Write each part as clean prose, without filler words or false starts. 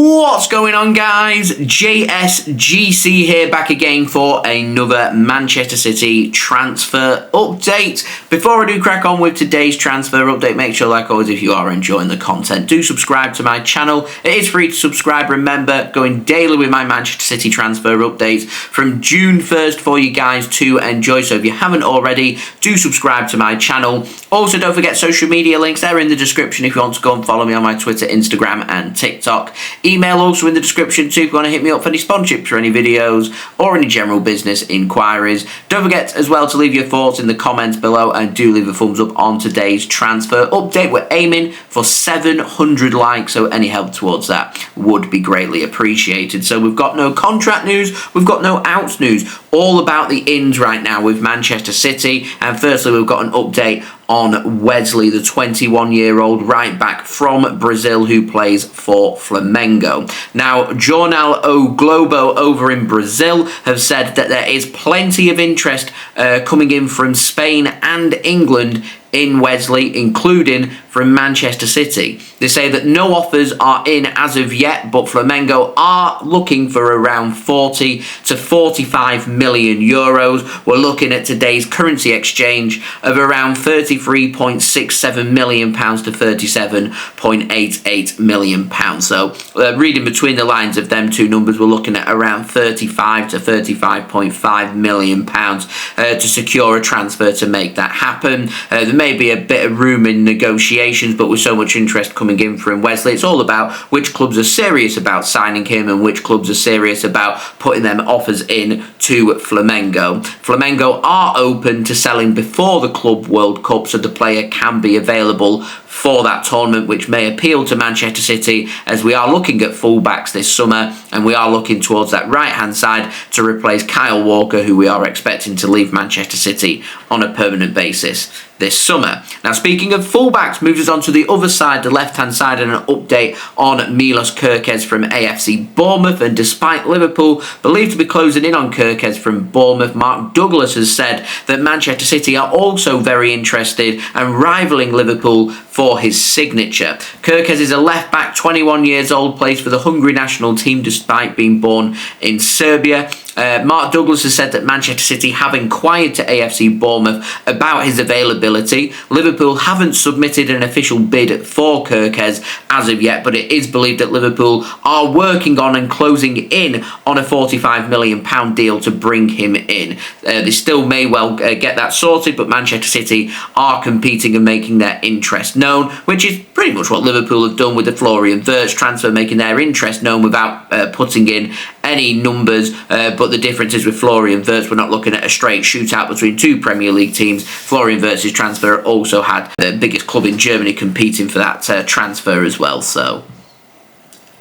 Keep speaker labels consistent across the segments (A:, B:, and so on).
A: What's going on, guys? JSGC here, back again for another Manchester City transfer update. Before I do crack on with today's transfer update, make sure, like always, if you are enjoying the content, do subscribe to my channel. It is free to subscribe. Remember, going daily with my Manchester City transfer updates from June 1st for you guys to enjoy. So if you haven't already, do subscribe to my channel. Also, don't forget social media links. They're in the description if you want to go and follow me on my Twitter, Instagram and TikTok. Email also in the description too if you want to hit me up for any sponsorships or any videos or any general business inquiries. Don't forget as well to leave your thoughts in the comments below and do leave a thumbs up on today's transfer update. We're aiming for 700 likes, so any help towards that would be greatly appreciated. So we've got no contract news, we've got no outs news, all about the ins right now with Manchester City. And firstly, we've got an update on Wesley, the 21-year-old right back from Brazil who plays for Flamengo. Now, Jornal O Globo over in Brazil have said that there is plenty of interest coming in from Spain and England in Wesley, including from Manchester City. They say that no offers are in as of yet, but Flamengo are looking for around 40 to 45 million euros. We're looking at today's currency exchange of around 33.67 million pounds to 37.88 million pounds. So reading between the lines of them two numbers, we're looking at around 35 to 35.5 million pounds to secure a transfer to make that happen. There may be a bit of room in negotiations, but with so much interest coming in from Wesley, it's all about which clubs are serious about signing him and which clubs are serious about putting them offers in to Flamengo. Flamengo are open to selling before the Club World Cup, so the player can be available for that tournament, which may appeal to Manchester City, as we are looking at fullbacks this summer and we are looking towards that right hand side to replace Kyle Walker, who we are expecting to leave Manchester City on a permanent basis this summer. Now, speaking of fullbacks, moves us on to the other side, the left-hand side, and an update on Milos Kerkez from AFC Bournemouth. And despite Liverpool believed to be closing in on Kerkez from Bournemouth, Mark Douglas has said that Manchester City are also very interested and rivaling Liverpool for his signature. Kerkez is a left-back, 21 years old, plays for the Hungary national team despite being born in Serbia. Mark Douglas has said that Manchester City have inquired to AFC Bournemouth about his availability. Liverpool haven't submitted an official bid for Kerkez as of yet, but it is believed that Liverpool are working on and closing in on a £45 million deal to bring him in. They still may well get that sorted, but Manchester City are competing and making their interest known, which is pretty much what Liverpool have done with the Florian Wirtz transfer, making their interest known without putting in any numbers, but the difference is with Florian Wirtz, we're not looking at a straight shootout between two Premier League teams. Florian Wirtz's transfer also had the biggest club in Germany competing for that transfer as well, so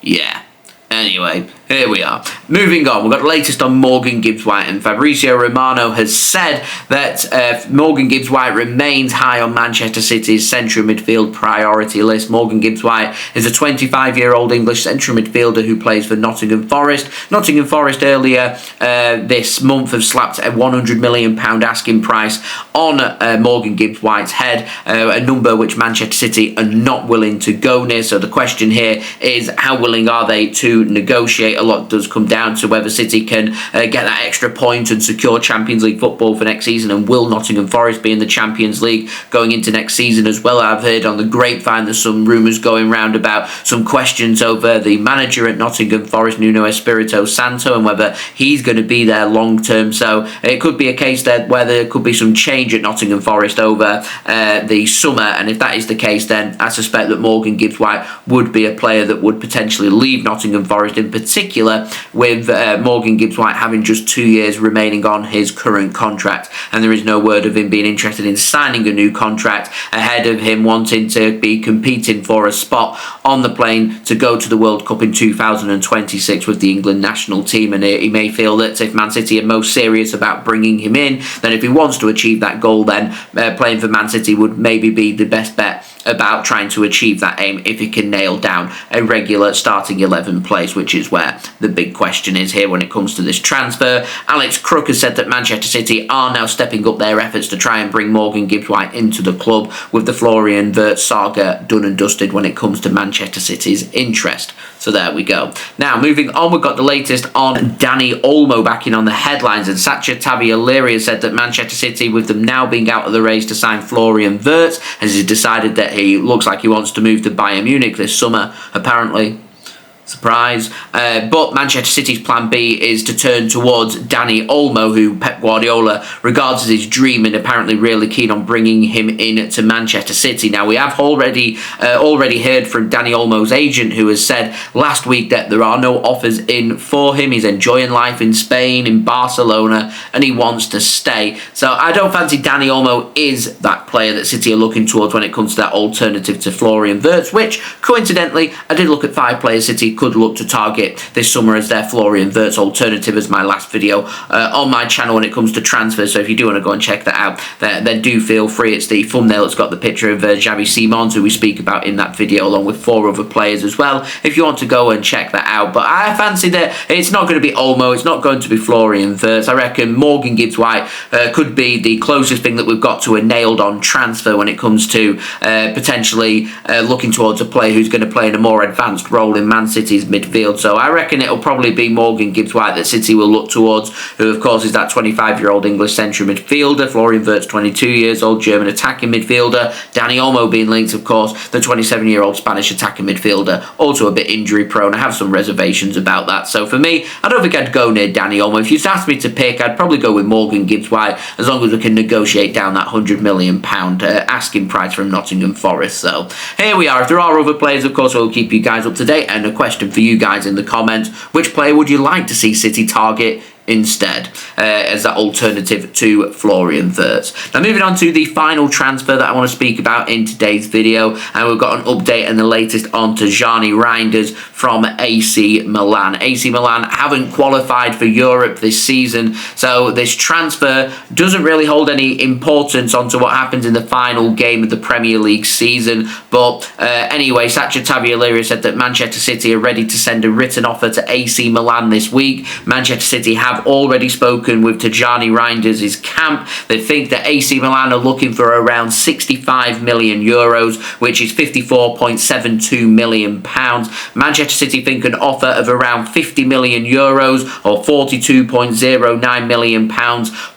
A: yeah. Anyway, here we are. Moving on, we've got the latest on Morgan Gibbs-White, and Fabrizio Romano has said that Morgan Gibbs-White remains high on Manchester City's central midfield priority list. Morgan Gibbs-White is a 25-year-old English central midfielder who plays for Nottingham Forest. Nottingham Forest earlier this month have slapped a £100 million asking price on Morgan Gibbs-White's head, a number which Manchester City are not willing to go near. So the question here is, how willing are they to negotiate? A lot does come down to whether City can get that extra point and secure Champions League football for next season, and will Nottingham Forest be in the Champions League going into next season as well. I've heard on the grapevine there's some rumours going round about some questions over the manager at Nottingham Forest, Nuno Espirito Santo, and whether he's going to be there long term. So it could be a case that where there could be some change at Nottingham Forest over the summer, and if that is the case, then I suspect that Morgan Gibbs-White would be a player that would potentially leave Nottingham Forest, in particular with Morgan Gibbs-White having just 2 years remaining on his current contract, and there is no word of him being interested in signing a new contract ahead of him wanting to be competing for a spot on the plane to go to the World Cup in 2026 with the England national team. And he may feel that if Man City are most serious about bringing him in, then if he wants to achieve that goal, then playing for Man City would maybe be the best bet about trying to achieve that aim if he can nail down a regular starting 11 place, which is where the big question is here when it comes to this transfer. Alex Crook has said that Manchester City are now stepping up their efforts to try and bring Morgan Gibbs-White into the club, with the Florian Wirtz saga done and dusted when it comes to Manchester City's interest. So there we go. Now, moving on, we've got the latest on Dani Olmo back in on the headlines, and Sacha Tavolieri has said that Manchester City, with them now being out of the race to sign Florian Wirtz, has decided that he looks like he wants to move to Bayern Munich this summer, apparently. Surprise. But Manchester City's plan B is to turn towards Dani Olmo, who Pep Guardiola regards as his dream, and apparently really keen on bringing him in to Manchester City. Now, we have already heard from Dani Olmo's agent, who has said last week that there are no offers in for him. He's enjoying life in Spain, in Barcelona, and he wants to stay. So I don't fancy Dani Olmo is that player that City are looking towards when it comes to that alternative to Florian Wirtz, which, coincidentally, I did look at 5 players City could look to target this summer as their Florian Wirtz alternative, as my last video on my channel when it comes to transfers. So if you do want to go and check that out, then do feel free. It's the thumbnail that's got the picture of Xavi Simons, who we speak about in that video, along with 4 other players as well, if you want to go and check that out. But I fancy that it's not going to be Olmo, it's not going to be Florian Wirtz. I reckon Morgan Gibbs-White could be the closest thing that we've got to a nailed-on transfer when it comes to potentially looking towards a player who's going to play in a more advanced role in Man City's midfield. So I reckon it'll probably be Morgan Gibbs-White that City will look towards, who of course is that 25-year-old English central midfielder. Florian Wirtz, 22 years old, German attacking midfielder. Dani Olmo being linked, of course, the 27-year-old Spanish attacking midfielder, also a bit injury prone. I have some reservations about that. So for me, I don't think I'd go near Dani Olmo. If you'd asked me to pick, I'd probably go with Morgan Gibbs-White, as long as we can negotiate down that £100 million asking price from Nottingham Forest. So here we are. If there are other players, of course, we'll keep you guys up to date. And a question for you guys in the comments: which player would you like to see City target instead as that alternative to Florian Wirtz? Now, moving on to the final transfer that I want to speak about in today's video, and we've got an update and the latest on Tijjani Reijnders from AC Milan. AC Milan haven't qualified for Europe this season, so this transfer doesn't really hold any importance onto what happens in the final game of the Premier League season. But anyway, Sacha Tavolieri said that Manchester City are ready to send a written offer to AC Milan this week. Manchester City have already spoken with Tijjani Reijnders' camp. They think that AC Milan are looking for around €65 million, which is £54.72 million. Manchester City think an offer of around €50 million or £42.09 million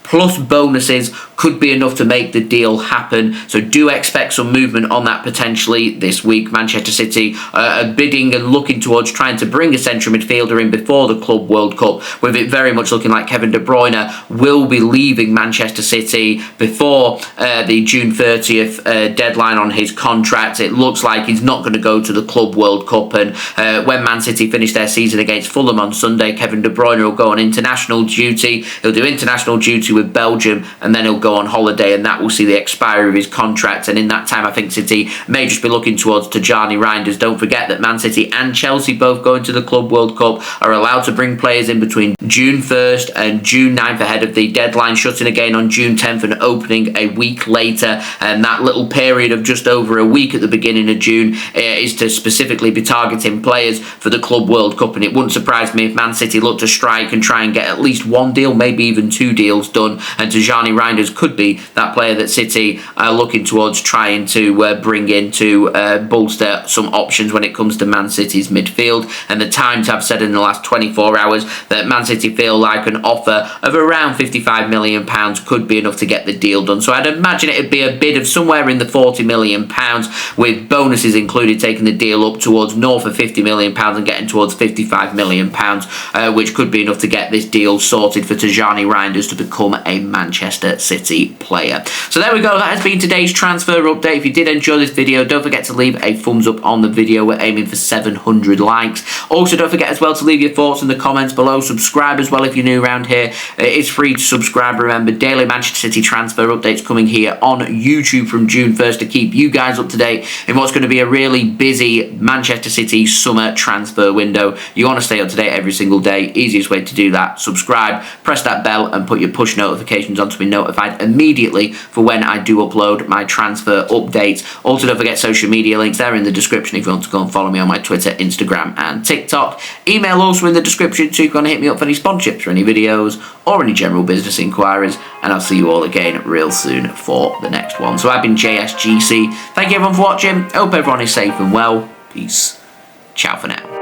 A: plus bonuses could be enough to make the deal happen. So do expect some movement on that potentially this week. Manchester City are bidding and looking towards trying to bring a central midfielder in before the Club World Cup, with it very much looking like Kevin De Bruyne will be leaving Manchester City before the June 30th deadline on his contract. It looks like he's not going to go to the Club World Cup, and when Man City finish their season against Fulham on Sunday, Kevin De Bruyne will go on international duty. He'll do international duty with Belgium, and then he'll go on holiday, and that will see the expiry of his contract. And in that time, I think City may just be looking towards Tijjani Reijnders. Don't forget that Man City and Chelsea, both going to the Club World Cup, are allowed to bring players in between June 1st and June 9th ahead of the deadline, shutting again on June 10th and opening a week later. And that little period of just over a week at the beginning of June is to specifically be targeting players for the Club World Cup. And it wouldn't surprise me if Man City look to strike and try and get at least one deal, maybe even 2 deals done. And Tijjani Reijnders could be that player that City are looking towards trying to bring in to bolster some options when it comes to Man City's midfield. And the Times have said in the last 24 hours that Man City feel like an offer of around £55 million could be enough to get the deal done. So I'd imagine it'd be a bid of somewhere in the £40 million, with bonuses included, taking the deal up towards north of £50 million and getting towards £55 million, which could be enough to get this deal sorted for Tijjani Reijnders to become a Manchester City player. So there we go. That has been today's transfer update. If you did enjoy this video, don't forget to leave a thumbs up on the video. We're aiming for 700 likes. Also, don't forget as well to leave your thoughts in the comments below. Subscribe as well if you're new around here. It's free to subscribe. Remember, daily Manchester City transfer updates coming here on YouTube from June 1st to keep you guys up to date in what's going to be a really busy Manchester City summer transfer window. You want to stay up to date every single day. Easiest way to do that: subscribe, press that bell, and put your push notifications on to be notified immediately for when I do upload my transfer updates. Also, don't forget social media links there in the description if you want to go and follow me on my Twitter, Instagram, and TikTok. Email also in the description so you can hit me up for any sponsorships or any videos or any general business inquiries, and I'll see you all again real soon for the next one. So I've been JSGC. Thank you everyone for watching. I hope everyone is safe and well. Peace. Ciao for now.